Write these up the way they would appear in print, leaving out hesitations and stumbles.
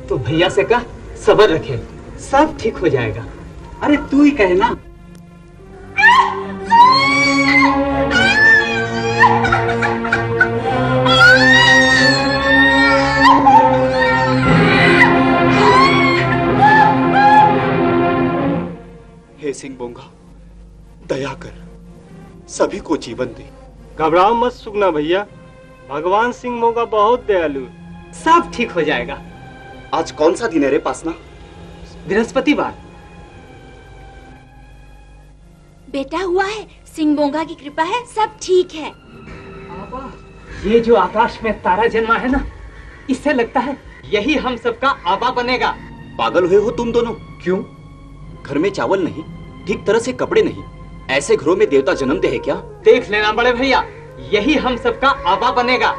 तो भैया से कह सब्र रखे, सब ठीक हो जाएगा। अरे तू ही कहना। हे सिंह बोंगा, दया कर, सभी को जीवन दे। घबराओ मत सुगना भैया, भगवान सिंह मोगा बहुत दयालु, सब ठीक हो जाएगा। आज कौन सा दिन है रे पासना? बृहस्पतिवार। बेटा हुआ है, सिंह बोंगा की कृपा है, सब ठीक है। ये जो आकाश में तारा जन्मा है ना, इससे लगता है यही हम सबका आबा बनेगा। पागल हुए हो तुम दोनों? क्यों? घर में चावल नहीं, ठीक तरह से कपड़े नहीं, ऐसे घरों में देवता जन्म दे है क्या? देख लेना बड़े भैया, यही हम सबका आबा बनेगा,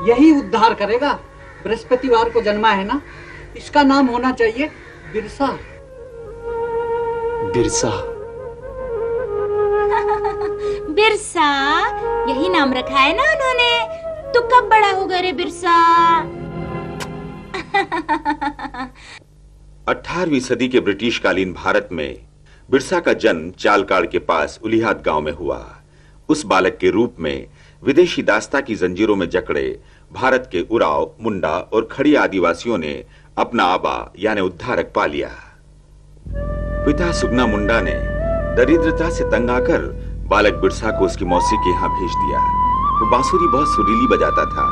यही उद्धार करेगा। बृहस्पतिवार को जन्मा है ना, इसका नाम होना चाहिए बिरसा। बिरसा? बिरसा यही नाम रखा है ना उन्होंने। तू कब बड़ा होगा रे बिरसा? 18वीं सदी के ब्रिटिश कालीन भारत में बिरसा का जन्म चालकाड़ के पास उलिहाद गांव में हुआ। उस बालक के रूप में विदेशी दास्ता की जंजीरों में जकड़े भारत के उराव, मुंडा और खड़ी आदिवासियों ने अपना आबा यानी उद्धारक पा लिया। पिता सुगना मुंडा ने दरिद्रता से तंग आकर बालक बिरसा को उसकी मौसी के यहाँ भेज दिया। वो बांसुरी बहुत सुरीली बजाता था।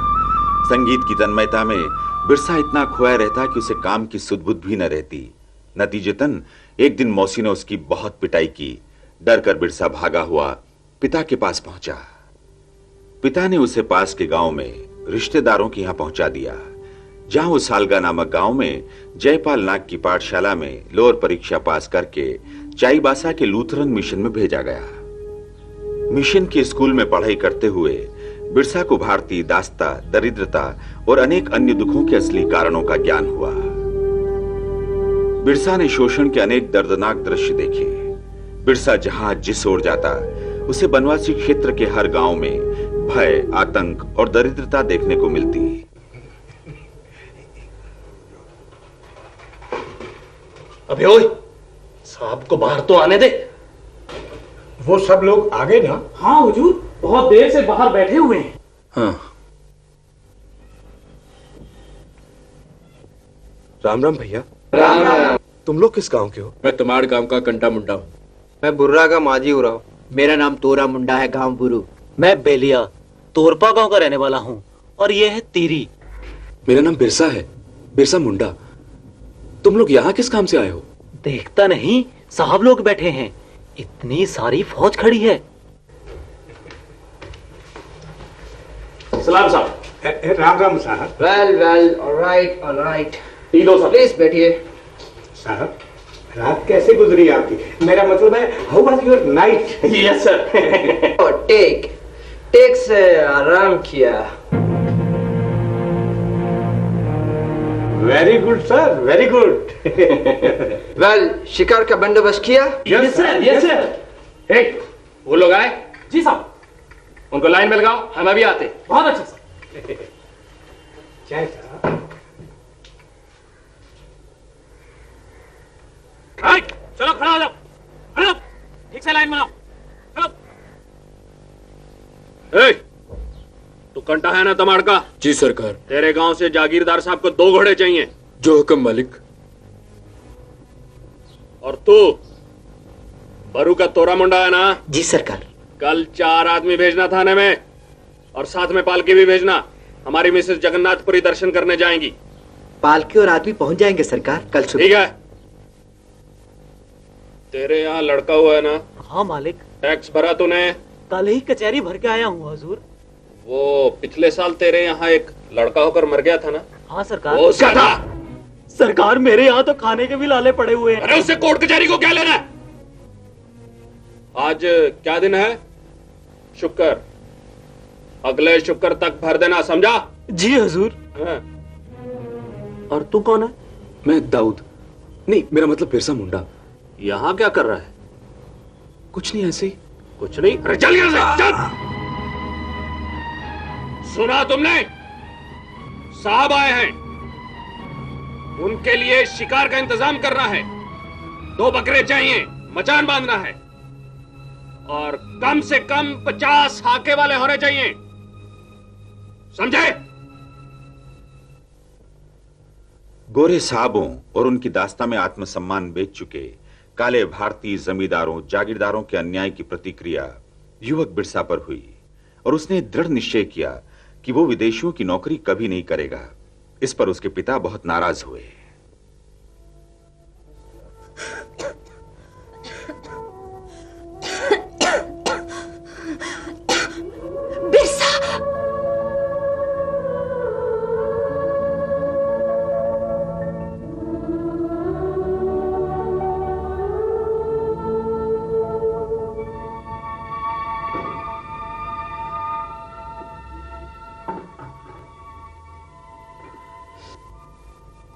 संगीत की तन्मयता में बिरसा इतना खोया रहता कि उसे काम की सुध-बुध भी न रहती। नतीजतन एक दिन मौसी ने उसकी बहुत पिटाई की। डर कर बिरसा भागा हुआ पिता के पास पहुंचा। पिता ने उसे पास के गांव में रिश्तेदारों के यहाँ पहुंचा दिया, जहां वो सालगा नामक गांव में जयपाल नाग की पाठशाला में लोअर परीक्षा पास करके चाईबासा के लूथरन मिशन में भेजा गया। मिशन के स्कूल में पढ़ाई करते हुए बिरसा को भारतीय दास्ता, दरिद्रता और अनेक अन्य दुखों के असली कारणों का ज्ञान हुआ। बिरसा ने शोषण के अनेक दर्दनाक दृश्य देखे। बिरसा जहां जिस ओर जाता, उसे बनवासी क्षेत्र के हर गांव में भय, आतंक और दरिद्रता देखने को मिलती। अबे ओए, साहब को बाहर तो आने दे। वो सब लोग आ गए ना? हाँ हुजूर, बहुत देर से बाहर बैठे हुए हैं। हाँ। राम राम भैया। राम राम। तुम लोग किस गांव के हो? मैं तुम्हारे गांव का कंटा मुंडा हूँ। मैं बुर्रा का माजी हो रहा हूँ। मेरा नाम तोरा मुंडा है, गांव बुरू। मैं बेलिया तोरपा गांव का रहने वाला हूँ, और ये है तीरी। मेरा नाम बिरसा है, बिरसा मुंडा। तुम लोग यहाँ किस काम से आए हो? देखता नहीं, साहब लोग बैठे हैं, इतनी सारी फौज खड़ी है। सलाम साहब। राम राम साहब। Well well, alright alright. Please बैठिए। साहब, रात कैसे गुजरी आपकी? मेरा मतलब है, how was your night? Yes sir. टेक से आराम किया। Very good sir, very good. Well, शिकार का बंदोबस्त किया? Yes sir, yes sir. एक वो लोग आए? जी साहब। उनको लाइन में लगाओ, हम अभी आते। बहुत अच्छा सर। जय साहब। चलो खड़ा हो जाओ, खड़ा, ठीक से लाइन बनाओ, चलो। तू कंटा है ना तमाड़ का? जी सरकार। तेरे गांव से जागीरदार साहब को 2 घोड़े चाहिए। जो हुक्म मालिक। और तू बरू का तोरा मुंडा है ना? जी सरकार। कल 4 आदमी भेजना थाने में, और साथ में पालकी भी भेजना। हमारी मिसेस जगन्नाथपुरी दर्शन करने जाएंगी। पालकी और आदमी पहुंच जाएंगे सरकार कल सुबह। ठीक है। तेरे यहाँ लड़का हुआ है ना? हाँ मालिक। टैक्स भरा तूने? कल ही कचहरी भर के आया हूँ हुजूर। वो पिछले साल तेरे यहाँ एक लड़का होकर मर गया था ना? हाँ सरकार। वो उसका था? सरकार, मेरे यहाँ तो खाने के भी लाले पड़े हुए हैं। अरे उससे कोर्ट कचहरी को क्या लेना है? आज क्या दिन है? शुक्र। अगले शुक्र तक भर देना, समझा? जी हुजूर। और तू कौन है? मैं दाऊद। नहीं, मेरा मतलब बिरसा मुंडा। यहाँ क्या कर रहा है? कुछ नहीं, ऐसे ही। कुछ नहीं? अरे चल यहाँ से, चल। सुना तुमने? साहब आए हैं। उनके लिए शिकार का इंतजाम करना है। 2 बकरे चाहिए, मचान बांधना है और कम से कम 50 हाके वाले होने चाहिए, समझे? गोरे साहबों और उनकी दास्ता में आत्मसम्मान बेच चुके काले भारतीय जमींदारों जागीरदारों के अन्याय की प्रतिक्रिया युवक बिरसा पर हुई और उसने दृढ़ निश्चय किया कि वो विदेशियों की नौकरी कभी नहीं करेगा। इस पर उसके पिता बहुत नाराज हुए। बिरसा!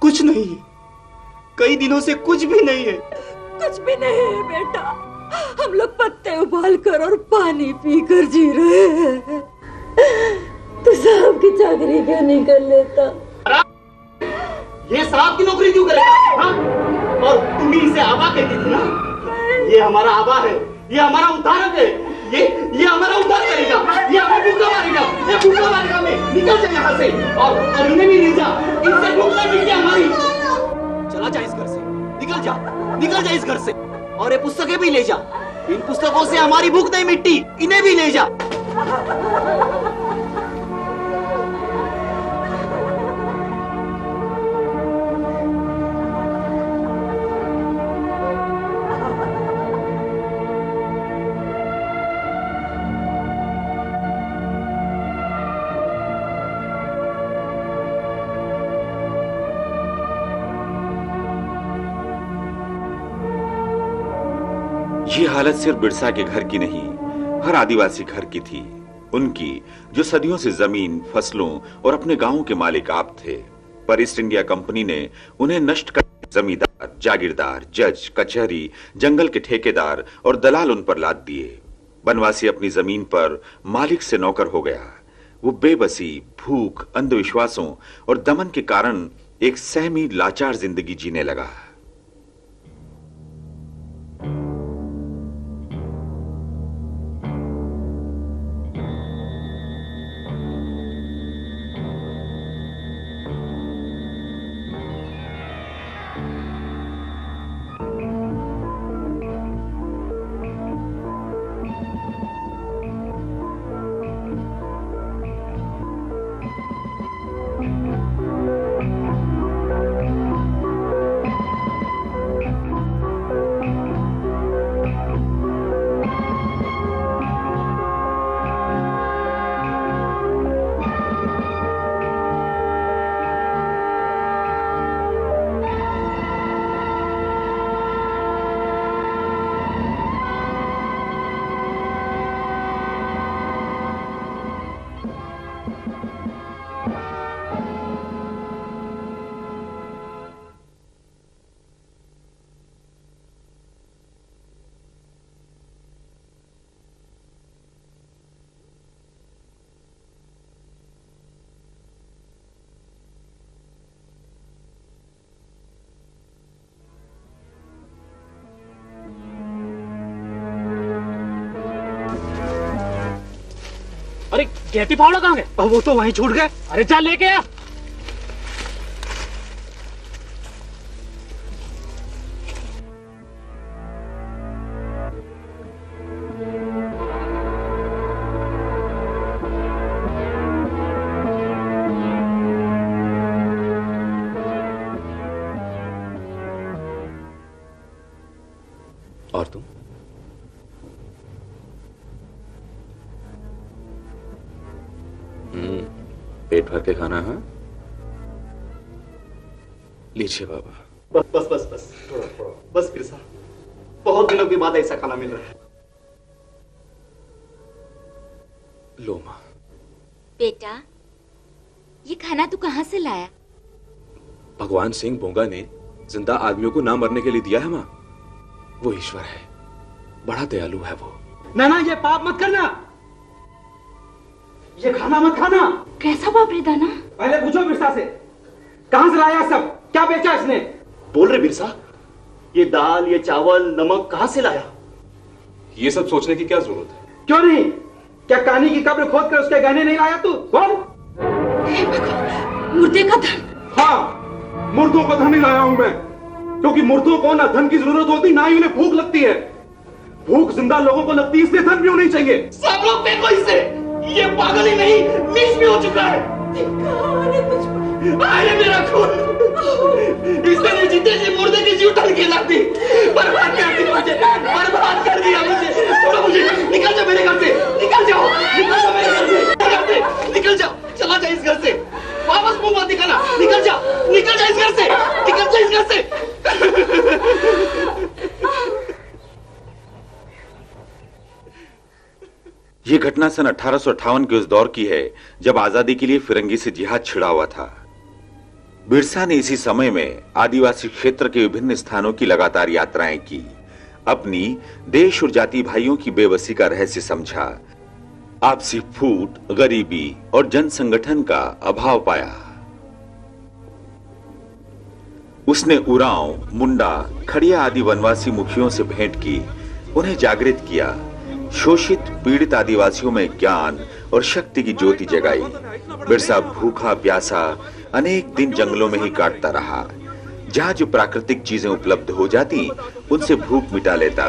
कुछ नहीं है, कई दिनों से कुछ भी नहीं है। कुछ भी नहीं है बेटा, हम लोग पत्ते उबाल कर और पानी पीकर जी रहे हैं। तो साहब की चाकरी क्यों नहीं कर लेता? ये शराब की नौकरी क्यों करेगा? हाँ? और तुम ही इसे आबा कहती थी ना? ये हमारा आबा है, ये हमारा उद्धारक है, ये हमारा उद्धार करेगा, ये हमें भूखा मारेगा, ये भूखा मारेगा। हमें निकल जा यहाँ से और इन्हें भी ले जा, इनसे भूख नहीं मिटती हमारी। चला जा इस घर से, निकल जा इस घर से और ये पुस्तकें भी ले जा। इन पुस्तकों से हमारी भूख नहीं मिटती, इन्हें भी ले जा। ये हालत सिर्फ बिरसा के घर की नहीं, हर आदिवासी घर की थी। उनकी जो सदियों से जमीन, फसलों और अपने गांवों के मालिक आप थे, पर ईस्ट इंडिया कंपनी ने उन्हें नष्ट कर जमींदार, जागीरदार, जज, कचहरी, जंगल के ठेकेदार और दलाल उन पर लाद दिए। बनवासी अपनी जमीन पर मालिक से नौकर हो गया। वो बेबसी, भूख, अंधविश्वासों और दमन के कारण एक सहमी, लाचार जिंदगी जीने लगा। अरे गेटी फावड़ा कहाँ गए? वो तो वहीं छूट गए। अरे चल लेके आ। और तुम? पेट भर के खाना है? लीजिए बाबा। बस थोड़ा बस बिरसा, बहुत दिनों के बाद ऐसा खाना मिल रहा है। लो मां। बेटा, ये खाना तू कहाँ से लाया? भगवान सिंह बोंगा ने जिंदा आदमियों को ना मरने के लिए दिया है मां। वो ईश्वर है, बड़ा दयालु है वो। ना ये पाप मत करना, ये खाना मत खाना। कैसा बाप रे दाना? पहले पूछो बिरसा से, कहां से लाया सब? क्या बेचा इसने? बोल रे बिरसा, ये दाल, ये चावल, नमक कहां से लाया? ये सब सोचने की क्या जरूरत है? क्यों नहीं? क्या कहानी की कब्र खोद कर उसके गहने नहीं लाया तू? बोल। मुर्दे का धन? हाँ, मुर्दों का धन ही लाया हूं मैं, क्योंकि मुर्दों को ना धन की जरूरत होती, ना ही उन्हें भूख लगती है। भूख जिंदा लोगों को लगती है, इसलिए धन भी होनी चाहिए। सब लोग देखो इसे, ये पागल ही नहीं, नीच भी हो चुका है। अरे मेरा खून, इसने मुझे जीते जी मुर्दे की जीव ढल के ला दी, बर्बाद कर दी मुझे, बर्बाद कर दिया मुझे। छोड़ो मुझे, निकल जाओ मेरे घर से, निकल जाओ, निकल जाओ मेरे घर से, निकल जाओ, चला जा इस घर से, वापस मुंह मत दिखाना, निकल जा, निकल जा इस घर से, निकल जा इस घर से। ये घटना सन 1858 के उस दौर की है जब आजादी के लिए फिरंगी से जिहाद छिड़ा हुआ था। बिरसा ने इसी समय में आदिवासी क्षेत्र के विभिन्न स्थानों की लगातार यात्राएं की, अपनी देश और जाति भाइयों की बेबसी का रहस्य समझा, आपसी फूट, गरीबी और जन संगठन का अभाव पाया। उसने उरांव, मुंडा, खड़िया आदि वनवासी मुखियों से भेंट की, उन्हें जागृत किया, शोषित पीड़ित आदिवासियों में ज्ञान और शक्ति की ज्योति जगाई। बिरसा भूखा प्यासा अनेक दिन जंगलों में ही काटता रहा। जहां जो प्राकृतिक चीजें उपलब्ध हो जाती उनसे भूख मिटा लेता,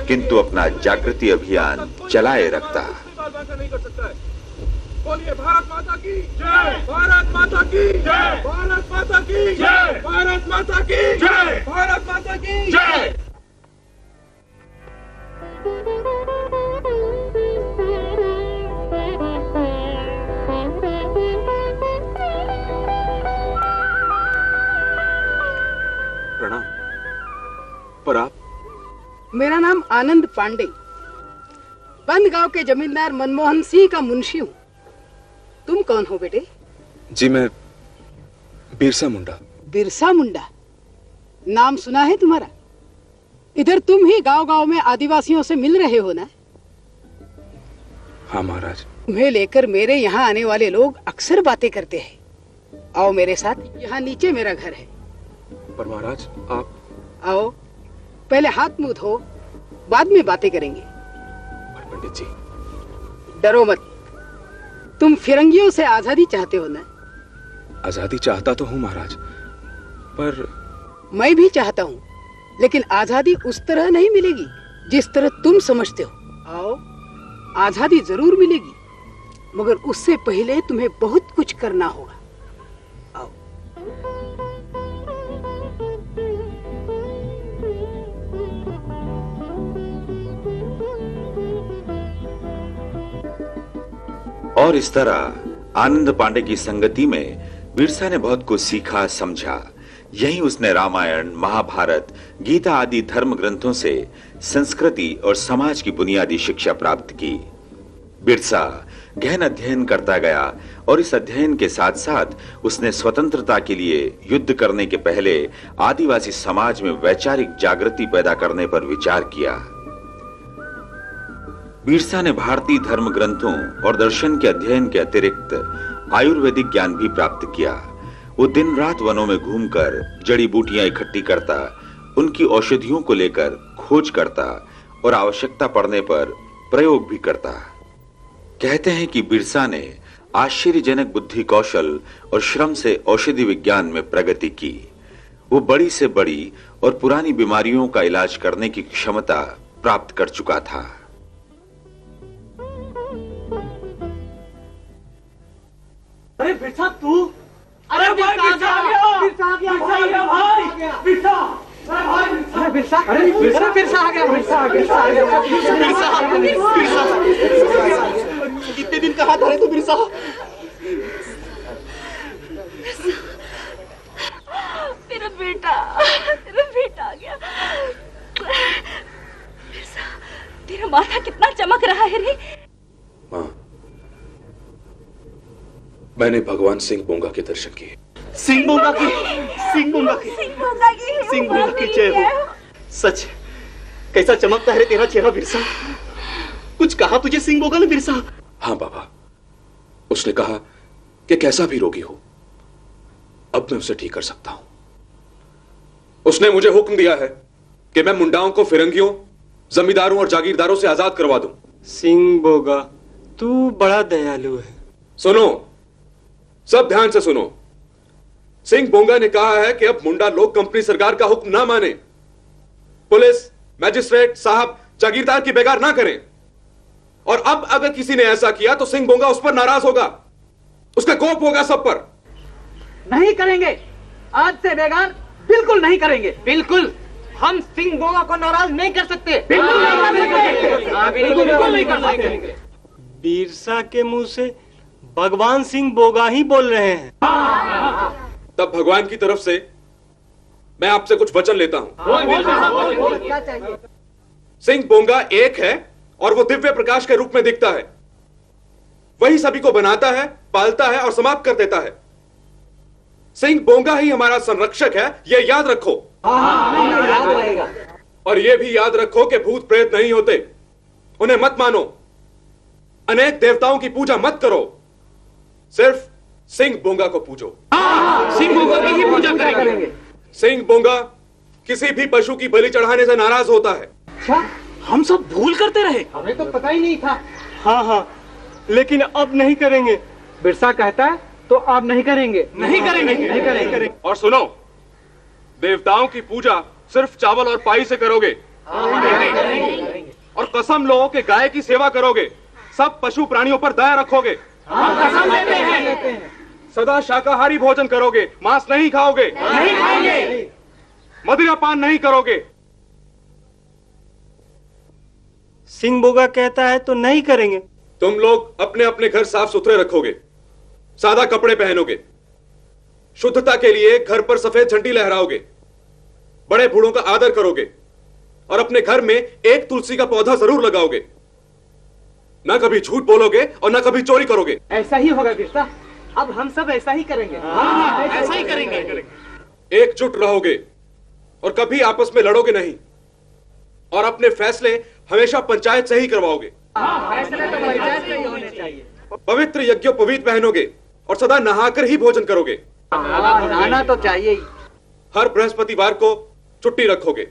किंतु अपना जागृति अभियान चलाए रखता। बोलिए भारत माता की जय, भारत माता की जय, भारत माता की जय, भारत माता की जय, भारत माता की जय। प्रणाम। पर आप? मेरा नाम आनंद पांडे, बंद गांव के जमींदार मनमोहन सिंह का मुंशी हूँ। तुम कौन हो बेटे? जी मैं बिरसा मुंडा। बिरसा मुंडा नाम सुना है तुम्हारा? इधर तुम ही गांव गांव में आदिवासियों से मिल रहे हो ना? हाँ महाराज। तुम्हें लेकर मेरे यहाँ आने वाले लोग अक्सर बातें करते हैं। आओ मेरे साथ, यहाँ नीचे मेरा घर है। पर महाराज आप? आओ, पहले हाथ मुंह धो, बाद में बातें करेंगे। पर पंडित जी। डरो मत, तुम फिरंगियों से आजादी चाहते हो ना? आजादी चाहता तो हूँ महाराज, पर मैं भी चाहता हूँ, लेकिन आजादी उस तरह नहीं मिलेगी जिस तरह तुम समझते हो। आओ, आजादी जरूर मिलेगी, मगर उससे पहले तुम्हें बहुत कुछ करना होगा। आओ। और इस तरह आनंद पांडे की संगति में बिरसा ने बहुत कुछ सीखा, समझा। यही उसने रामायण, महाभारत, गीता आदि धर्म ग्रंथों से संस्कृति और समाज की बुनियादी शिक्षा प्राप्त की। बिरसा गहन अध्ययन करता गया और इस अध्ययन के साथ साथ उसने स्वतंत्रता के लिए युद्ध करने के पहले आदिवासी समाज में वैचारिक जागृति पैदा करने पर विचार किया। बिरसा ने भारतीय धर्म ग्रंथों और दर्शन के अध्ययन के अतिरिक्त आयुर्वेदिक ज्ञान भी प्राप्त किया। वो दिन रात वनों में घूमकर जड़ी बूटियां इकट्ठी करता, उनकी औषधियों को लेकर खोज करता और आवश्यकता पड़ने पर प्रयोग भी करता। कहते हैं कि बिरसा ने आश्चर्यजनक बुद्धि कौशल और श्रम से औषधि विज्ञान में प्रगति की। वो बड़ी से बड़ी और पुरानी बीमारियों का इलाज करने की क्षमता प्राप्त कर चुका था। अरे बिरसा तू? अरे बिरसा आ गया, बिरसा आ गया भाई, बिरसा, अरे बिरसा, अरे बिरसा आ गया, बिरसा आ गया, बिरसा। कितने दिन कहाँ था रे तू बिरसा? मेरा बेटा आ गया। बिरसा, तेरा माथा कितना चमक रहा है रे। माँ, मैंने भगवान सिंह बोंगा के दर्शन किए। सिंह बोंगा की जय हो। सच कैसा चमकता है रे तेरा चेहरा बिरसा। कुछ कहा तुझे सिंह बोंगा ने बिरसा? हाँ बाबा, उसने कहा कि कैसा भी रोगी हो अब मैं उसे ठीक कर सकता हूं। उसने मुझे हुक्म दिया है कि मैं मुंडाओं को फिरंगियों, जमींदारों और जागीरदारों से आजाद करवा दूं। सिंह बोगा, तू बड़ा दयालु है। सुनो, सब ध्यान से सुनो। सिंह बोंगा ने कहा है कि अब मुंडा लोग कंपनी सरकार का हुक्म ना माने, पुलिस, मैजिस्ट्रेट साहब जागीरदार की बेगार ना करें। और अब अगर किसी ने ऐसा किया तो सिंह बोंगा उस पर नाराज होगा, उसका कोप होगा सब पर। नहीं करेंगे, आज से बेगार बिल्कुल नहीं करेंगे। बिल्कुल, हम सिंह बोगा को नाराज नहीं कर सकते। बिल्कुल नहीं कर सकते। बिरसा के मुंह से भगवान सिंह बोगा ही बोल रहे हैं। तब भगवान की तरफ से मैं आपसे कुछ वचन लेता हूं। क्या चाहिए? सिंह बोंगा एक है और वो दिव्य प्रकाश के रूप में दिखता है। वही सभी को बनाता है, पालता है और समाप्त कर देता है। सिंह बोंगा ही हमारा संरक्षक है, ये याद रखो। और ये भी याद रखो कि भूत प्रेत नहीं होते, उन्हें मत मानो। अनेक देवताओं की पूजा मत करो, सिर्फ सिंह बोंगा को पूजो। सिंह बोगा की ही पूजा करेंगे। सिंह बोंगा किसी भी पशु की बलि चढ़ाने से नाराज होता है। अच्छा, हम सब भूल करते रहे। हमें तो पता ही नहीं था। हाँ हाँ, लेकिन अब नहीं करेंगे। बिरसा कहता है तो आप नहीं करेंगे। नहीं करेंगे। और सुनो, देवताओं की पूजा सिर्फ चावल और पाई से करोगे। और कसम लो कि गाय की सेवा करोगे, सब पशु प्राणियों पर दया रखोगे। कसम लेते हैं। सदा शाकाहारी भोजन करोगे, मांस नहीं खाओगे, नहीं खाएंगे, मदिरा पान नहीं करोगे। सिंह बोगा कहता है तो नहीं करेंगे। तुम लोग अपने अपने घर साफ सुथरे रखोगे, सादा कपड़े पहनोगे, शुद्धता के लिए घर पर सफेद झंडी लहराओगे, बड़े बूढ़ों का आदर करोगे और अपने घर में एक तुलसी का पौधा जरूर लगाओगे। ना कभी झूठ बोलोगे और ना कभी चोरी करोगे। ऐसा ही होगा बिरसा, अब हम सब ऐसा ही करेंगे। ऐसा ही करेंगे। एकजुट रहोगे और कभी आपस में लड़ोगे नहीं, और अपने फैसले हमेशा पंचायत से ही करवाओगे। फैसले तो पंचायत से ही होने चाहिए। पवित्र यज्ञोपवीत पहनोगे और सदा नहाकर ही भोजन करोगे। नहाना तो चाहिए ही। हर बृहस्पतिवार को छुट्टी रखोगे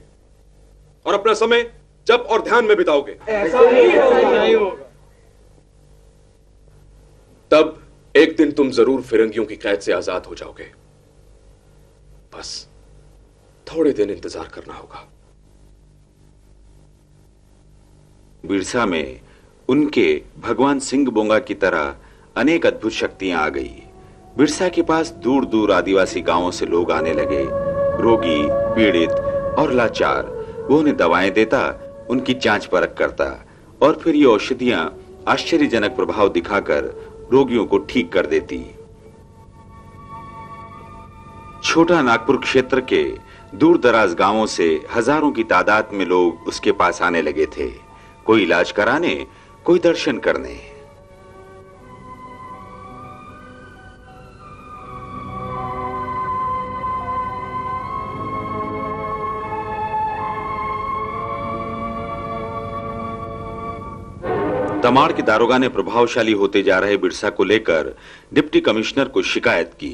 और अपना समय जप और ध्यान में बिताओगे। ऐसा नहीं होगा। तब एक दिन तुम जरूर फिरंगियों की कैद से आजाद हो जाओगे। बस थोड़े दिन इंतजार करना होगा। बिरसा में उनके भगवान सिंह बोंगा की तरह अनेक अद्भुत शक्तियां आ गई। बिरसा के पास दूर दूर आदिवासी गांवों से लोग आने लगे, रोगी, पीड़ित और लाचार। वो उन्हें दवाएं देता, उनकी जांच परख करता और फिर ये औषधियां आश्चर्यजनक प्रभाव दिखाकर रोगियों को ठीक कर देती। छोटा नागपुर क्षेत्र के दूर दराज गांवों से हजारों की तादाद में लोग उसके पास आने लगे थे, कोई इलाज कराने, कोई दर्शन करने। तमाड़ के दारोगा ने प्रभावशाली होते जा रहे बिरसा को लेकर डिप्टी कमिश्नर को शिकायत की।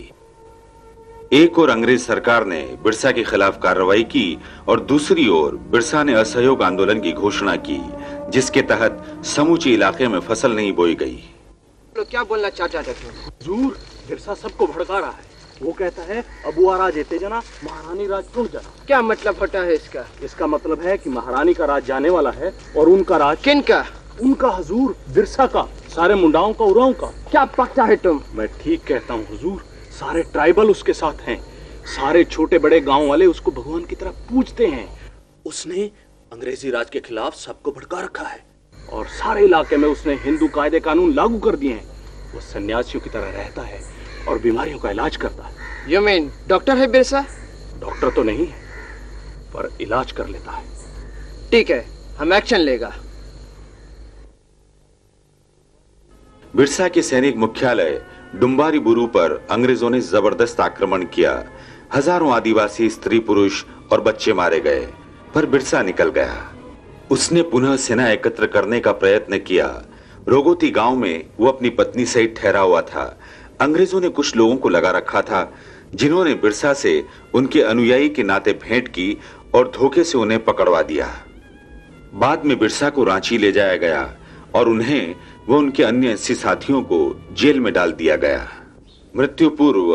एक ओर अंग्रेज सरकार ने बिरसा के खिलाफ कार्रवाई की और दूसरी ओर बिरसा ने असहयोग आंदोलन की घोषणा की, जिसके तहत समूचे इलाके में फसल नहीं बोई गई। लोग क्या बोलना चाहते हैं? हुजूर, बिरसा सबको भड़का रहा है। वो कहता है अबुआ राज एते जना, महारानी राज टूट जाना। क्या मतलब होता है इसका? इसका मतलब है कि महारानी का राज जाने वाला है और उनका राज। किन का? उनका हुजूर, बिरसा का, सारे मुंडाओं का, उराओं का। क्या पकता है तुम? मैं ठीक कहता हूँ हुजूर, सारे ट्राइबल उसके साथ हैं, सारे छोटे बड़े गांव वाले उसको भगवान की तरह पूजते हैं। उसने अंग्रेजी राज के खिलाफ सबको भड़का रखा है और सारे इलाके में उसने हिंदू कायदे कानून लागू कर दिए हैं। वो सन्यासियों की तरह रहता है और बीमारियों का इलाज करता है। यू मीन डॉक्टर है बिरसा? डॉक्टर तो नहीं है, पर इलाज कर लेता है। ठीक है, हम एक्शन लेगा। बिरसा के सैनिक मुख्यालय डुम्बारी बुरू पर अंग्रेजों ने जबरदस्त आक्रमण किया। हजारों आदिवासी स्त्री, पुरुष और बच्चे मारे गए, पर बिरसा निकल गया। उसने पुनः सेना एकत्र करने का प्रयत्न किया। रोगोती गांव में वो अपनी पत्नी सहित ठहरा हुआ था। अंग्रेजों ने कुछ लोगों को लगा रखा था जिन्होंने बिरसा से उनके अनुयायी के नाते भेंट की और धोखे से उन्हें पकड़वा दिया। बाद में बिरसा को रांची ले जाया गया और उन्हें व उनके अन्य 80 साथियों को जेल में डाल दिया गया। मृत्यु पूर्व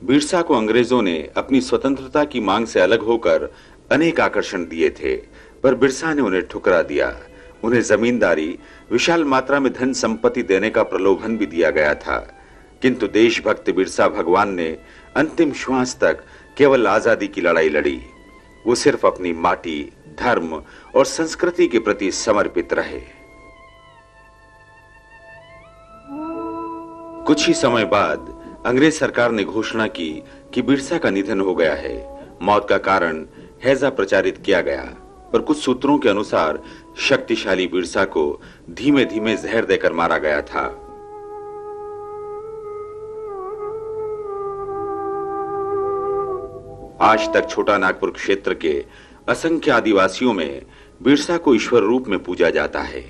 बिरसा को अंग्रेजों ने अपनी स्वतंत्रता की मांग से अलग होकर अनेक आकर्षण दिए थे, पर बिरसा ने उन्हें ठुकरा दिया। उन्हें जमींदारी, विशाल मात्रा में धन संपत्ति देने का प्रलोभन भी दिया गया था, किंतु देशभक्त बिरसा भगवान ने अंतिम श्वास तक केवल आजादी की लड़ाई लड़ी। वो सिर्फ अपनी माटी, धर्म और संस्कृति के प्रति समर्पित रहे। कुछ ही समय बाद अंग्रेज सरकार ने घोषणा की कि बिरसा का निधन हो गया है। मौत का कारण हैजा प्रचारित किया गया, पर कुछ सूत्रों के अनुसार शक्तिशाली बिरसा को धीमे धीमे जहर देकर मारा गया था। आज तक छोटा नागपुर क्षेत्र के असंख्य आदिवासियों में बिरसा को ईश्वर रूप में पूजा जाता है।